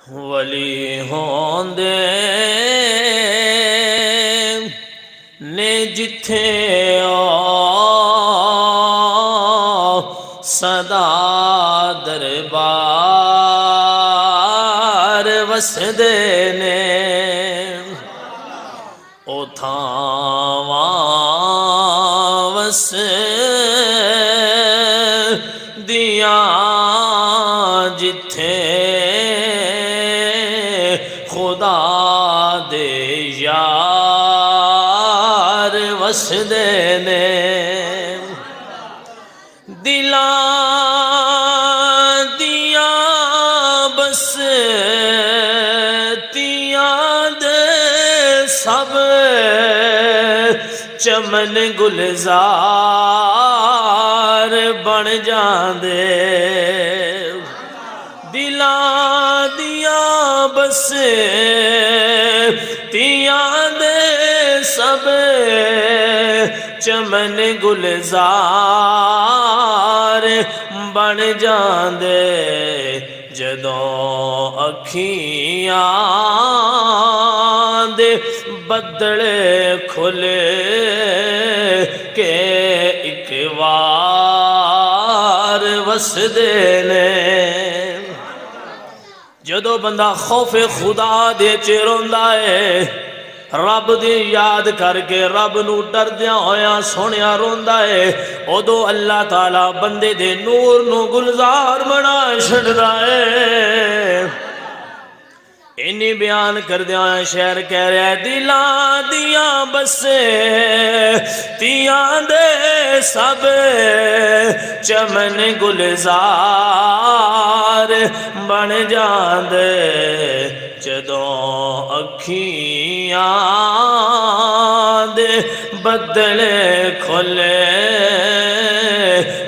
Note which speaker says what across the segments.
Speaker 1: ولی ہوندے نے جتھے سدا دربار وسدے نے او تھاواں وس دیاں جتھے خدا دے یار وسدے نے دلاں دیاں بستیاں دے سب چمن گلزار بن جاندے دلاں دیاں بستیاں دے سب چمن گلزار بن جاندے جدوں اکھیاں دے بدڑے کھلے کہ ایک وار وسدے نے جدو بندہ خوف خدا دے چروندا ہے رب دی یاد کر کے رب نو ڈردیاں ہویا سونیا روندا ہے ادو اللہ تعالیٰ بندے دے نور نو گلزار بنا چھڑدا ہے انی بیان کر دیا شعر کہہ رہا ہے دلاں دیاں بستیاں دے سب چمن گلزار بن جاندے جدوں اکھیاں دے بدلے کھلے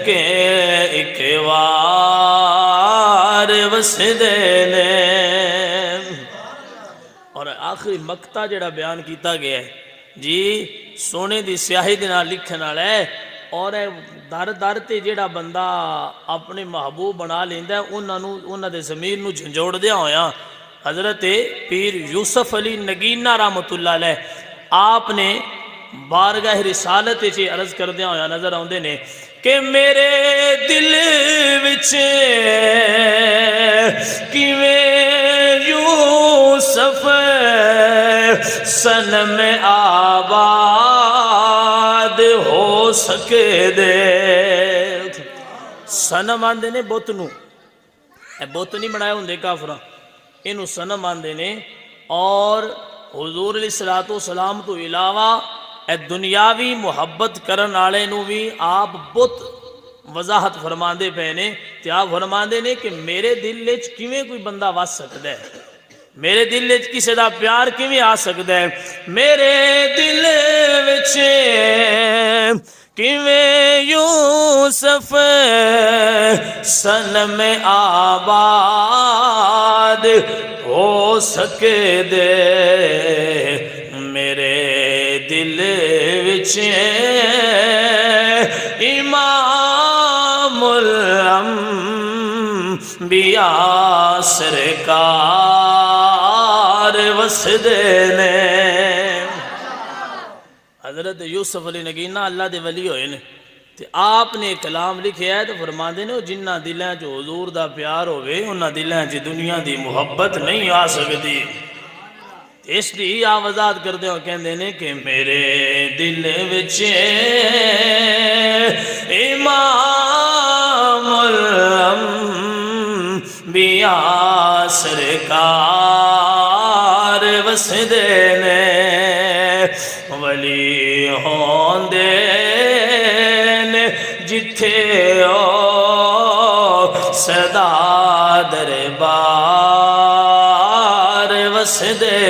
Speaker 1: کہ ایک وار وسدے نے اور آخری مقطع جڑا بیان کیتا گیا ہے جی سونے دی سیاہی دے نال لکھن والا ہے اور در در تے جڑا بندہ اپنے محبوب بنا لیندا ہے انہاں دے ضمیر نو جھنجوڑ دیا ہویا حضرت پیر یوسف علی نگینہ رحمت اللہ علیہ آپ نے بارگاہ رسالت چ عرض کردیا ہویا نظر آوندے نے کہ میرے دل وچ کیویں یوسف صنم آباد ہو سکے دے صنم آندے نے بت نو بت نہیں بنائے ہوندے کافراں انہوں صنم آندے نے اور حضور علیہ السلام تو علاوہ اے دنیاوی محبت کرن والے نو بھی آپ بت وضاحت فرماندے پے نے تے آپ فرماندے نے کہ میرے دل وچ کیویں کوئی بندہ وس سکدا ہے میرے دل وچ کسے دا پیار کیویں آ سکدا ہے میرے دل وچ کیویں یوسف صنم آباد ہو سکے دے میرے دل وچ امام الانبیاء سرکار وسدے نے حضرت یوسف علی نگینہ اللہ دے ولی ہوئے نے تے آپ نے کلام لکھیا ہے تو فرماندے نے جنہ دلیں جو حضور دا پیار ہوئے انہاں دلیں جو دنیا دی محبت نہیں آ سکتی اس لیے آوازات کردے ہو کہندے نے کہ میرے دل وچ امام الانبیاء سرکار وسدے نے ولی ہوندے نے جتھے سدا دربار وسدے